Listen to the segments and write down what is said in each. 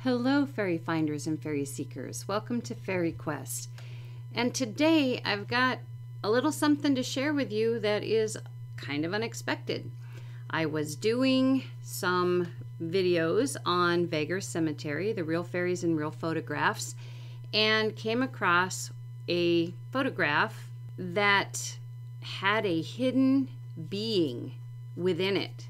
Hello fairy finders and fairy seekers. Welcome to FaerieQuest. And today I've got a little something to share with you that is kind of unexpected. I was doing some videos on Vegors Cemetery, the Real Fairies and Real Photographs, and came across a photograph that had a hidden being within it.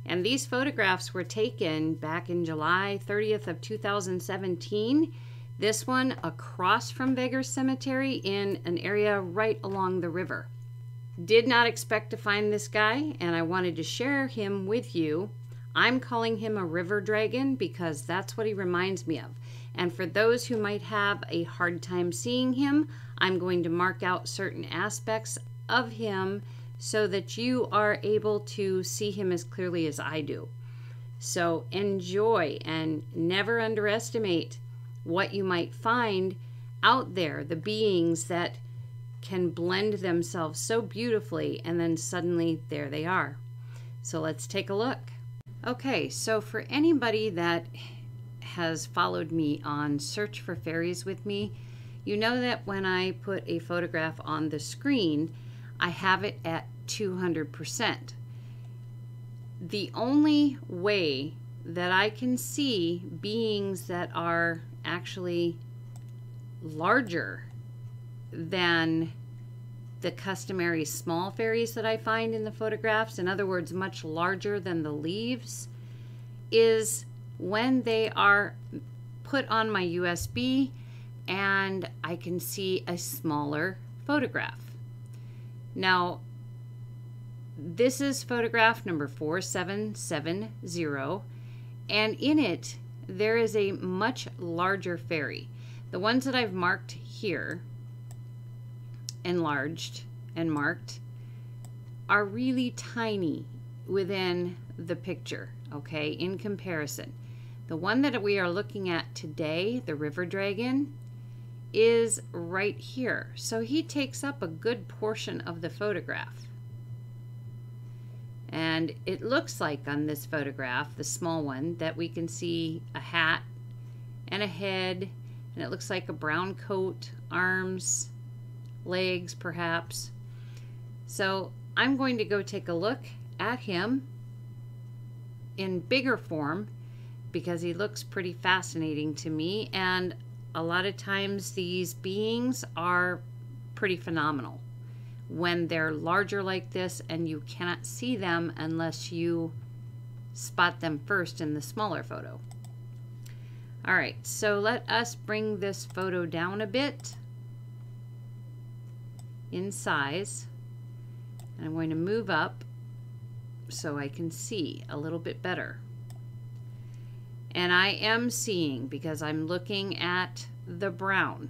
And these photographs were taken back in July 30th of 2017. This one across from Vegors Cemetery in an area right along the river. Did not expect to find this guy, and I wanted to share him with you. I'm calling him a river dragon because that's what he reminds me of. And for those who might have a hard time seeing him, I'm going to mark out certain aspects of him so that you are able to see him as clearly as I do. So enjoy and never underestimate what you might find out there, the beings that can blend themselves so beautifully, and then suddenly there they are. So let's take a look. Okay, so for anybody that has followed me on Search for Fairies with me, you know that when I put a photograph on the screen, I have it at 200%. The only way that I can see beings that are actually larger than the customary small fairies that I find in the photographs, in other words, much larger than the leaves, is when they are put on my USB and I can see a smaller photograph. Now, this is photograph number 4770, and in it there is a much larger fairy. The ones that I've marked here, enlarged and marked, are really tiny within the picture, okay, in comparison. The one that we are looking at today, the river dragon, is right here. So he takes up a good portion of the photograph. And it looks like on this photograph, the small one, that we can see a hat and a head, and it looks like a brown coat, arms, legs perhaps. So I'm going to go take a look at him in bigger form because he looks pretty fascinating to me, and a lot of times these beings are pretty phenomenal when they're larger like this and you cannot see them unless you spot them first in the smaller photo. All right, so let us bring this photo down a bit in size. And I'm going to move up so I can see a little bit better. And I am seeing, because I'm looking at the brown,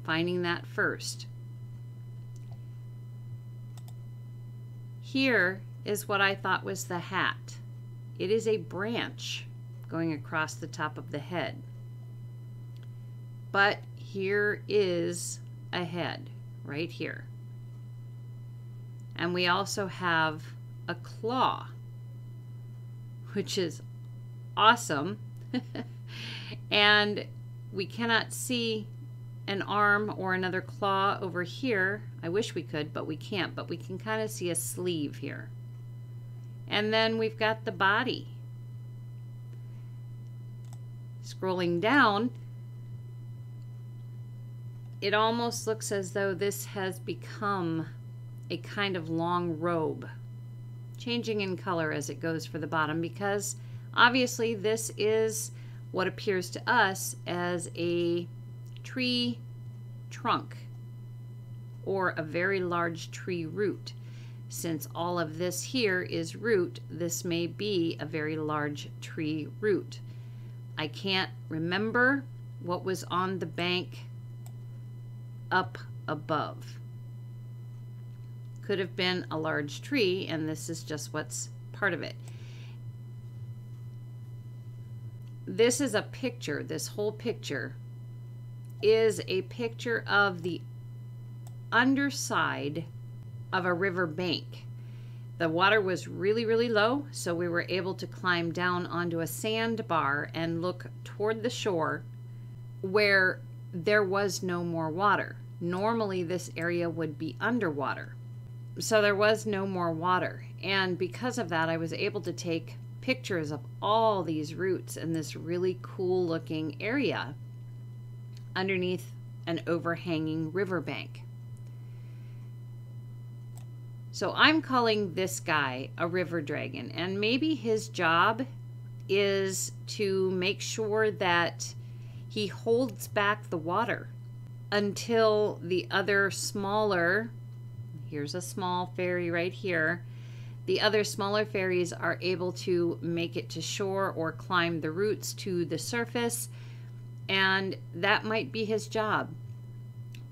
finding that first. Here is what I thought was the hat. It is a branch going across the top of the head. But here is a head right here. And we also have a claw, which is awesome. And we cannot see an arm or another claw over here. I wish we could, but we can't. But we can kind of see a sleeve here. And then we've got the body. Scrolling down, it almost looks as though this has become a kind of long robe, changing in color as it goes for the bottom, because obviously this is what appears to us as a tree trunk or a very large tree root. Since all of this here is root, this may be a very large tree root. I can't remember what was on the bank up above. Could have been a large tree, and this is just what's part of it. This is a picture. This whole picture is a picture of the underside of a river bank. The water was really, really low, so we were able to climb down onto a sandbar and look toward the shore where there was no more water. Normally this area would be underwater. So there was no more water. And because of that, I was able to take pictures of all these roots in this really cool looking area underneath an overhanging riverbank. So I'm calling this guy a river dragon, and maybe his job is to make sure that he holds back the water until the other smaller, here's a small fairy right here, the other smaller fairies are able to make it to shore or climb the roots to the surface, and that might be his job.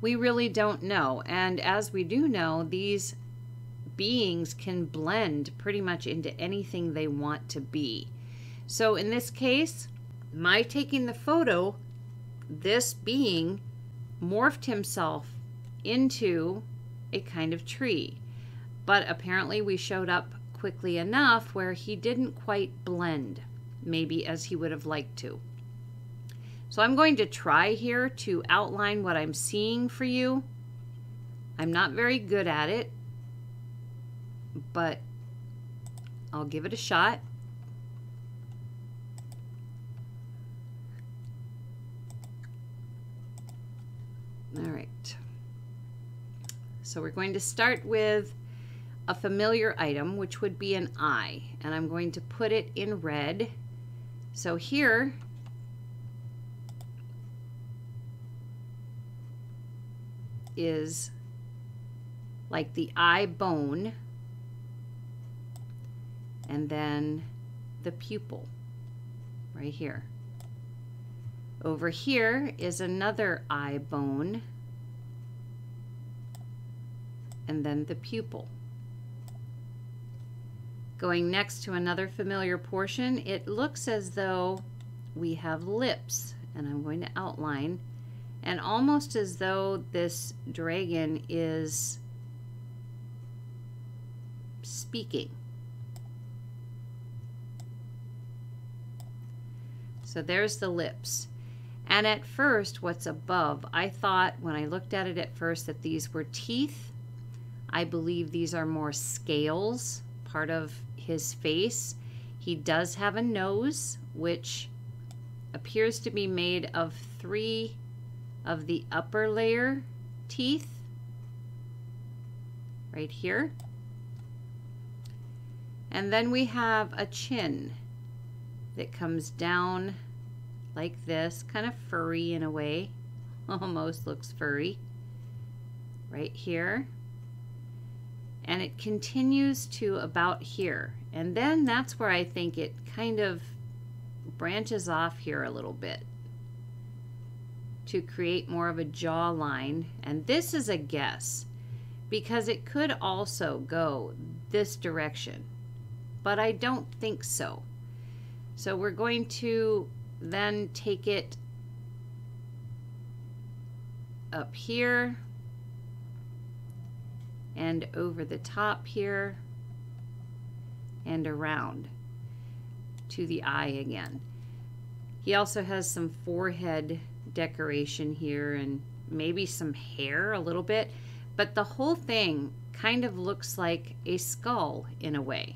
We really don't know, and as we do know, these beings can blend pretty much into anything they want to be. So in this case, my taking the photo, this being morphed himself into a kind of tree. But apparently we showed up quickly enough where he didn't quite blend, maybe as he would have liked to. So I'm going to try here to outline what I'm seeing for you. I'm not very good at it, but I'll give it a shot. All right. So we're going to start with a familiar item, which would be an eye, and I'm going to put it in red. So here is like the eye bone, and then the pupil right here. Over here is another eye bone, and then the pupil. Going next to another familiar portion, it looks as though we have lips, and I'm going to outline, and almost as though this dragon is speaking. So there's the lips. And at first, what's above, I thought when I looked at it at first that these were teeth. I believe these are more scales, part of his face. He does have a nose, which appears to be made of 3 of the upper layer teeth, right here. And then we have a chin that comes down like this, kind of furry in a way, almost looks furry, right here. And it continues to about here. And then that's where I think it kind of branches off here a little bit to create more of a jawline. And this is a guess because it could also go this direction, but I don't think so. So we're going to then take it up here and over the top here and around to the eye again. He also has some forehead decoration here and maybe some hair a little bit, but the whole thing kind of looks like a skull in a way.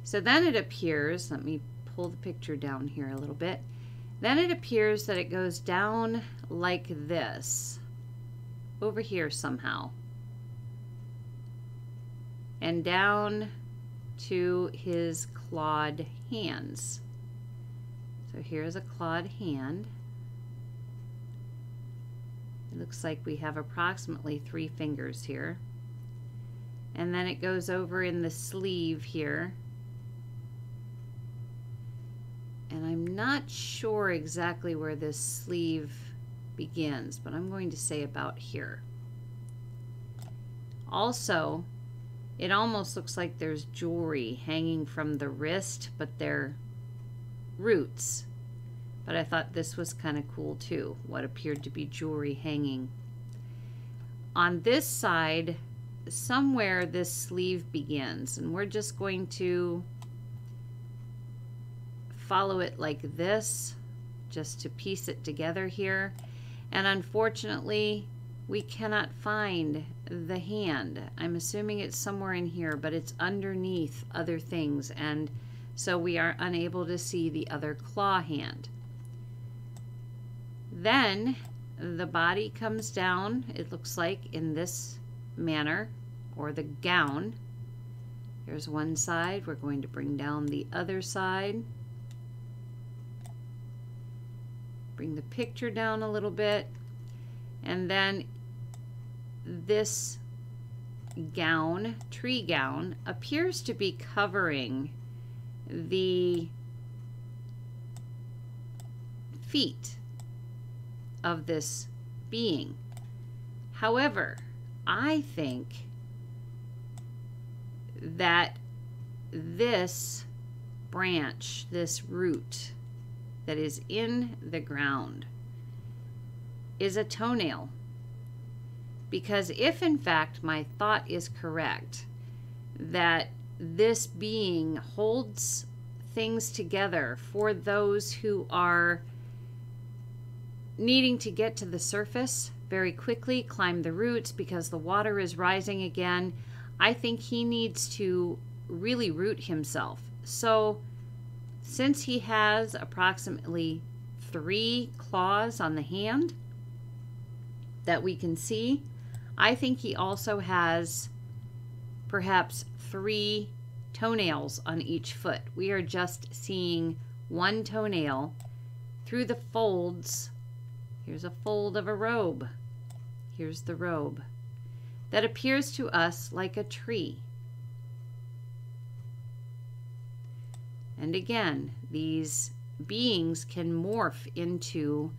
So then it appears, let me pull the picture down here a little bit, then it appears that it goes down like this, over here somehow, and down to his clawed hands. So here's a clawed hand. It looks like we have approximately 3 fingers here. And then it goes over in the sleeve here. And I'm not sure exactly where this sleeve begins, but I'm going to say about here. Also, it almost looks like there's jewelry hanging from the wrist, but they're roots. But I thought this was kind of cool too, what appeared to be jewelry hanging. On this side, somewhere this sleeve begins, and we're just going to follow it like this just to piece it together here. And unfortunately, we cannot find the hand. I'm assuming it's somewhere in here, but it's underneath other things, and so we are unable to see the other claw hand. Then the body comes down, it looks like, in this manner, or the gown. Here's one side. We're going to bring down the other side. Bring the picture down a little bit, and then this gown, tree gown, appears to be covering the feet of this being. However, I think that this branch, this root that is in the ground, is a toenail. Because if in fact my thought is correct, that this being holds things together for those who are needing to get to the surface very quickly, climb the roots because the water is rising again, I think he needs to really root himself. So since he has approximately 3 claws on the hand that we can see, I think he also has perhaps 3 toenails on each foot. We are just seeing one toenail through the folds. Here's a fold of a robe. Here's the robe that appears to us like a tree. And again, these beings can morph into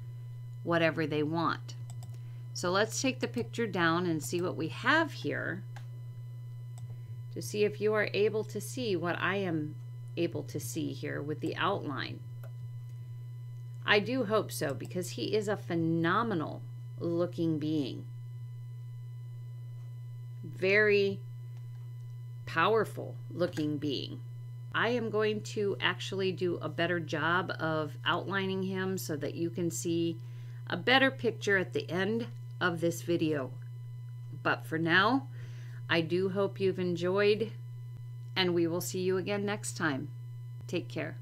whatever they want. So let's take the picture down and see what we have here, to see if you are able to see what I am able to see here with the outline. I do hope so, because he is a phenomenal looking being. Very powerful looking being. I am going to actually do a better job of outlining him so that you can see a better picture at the end of this video. But for now, I do hope you've enjoyed, and we will see you again next time. Take care.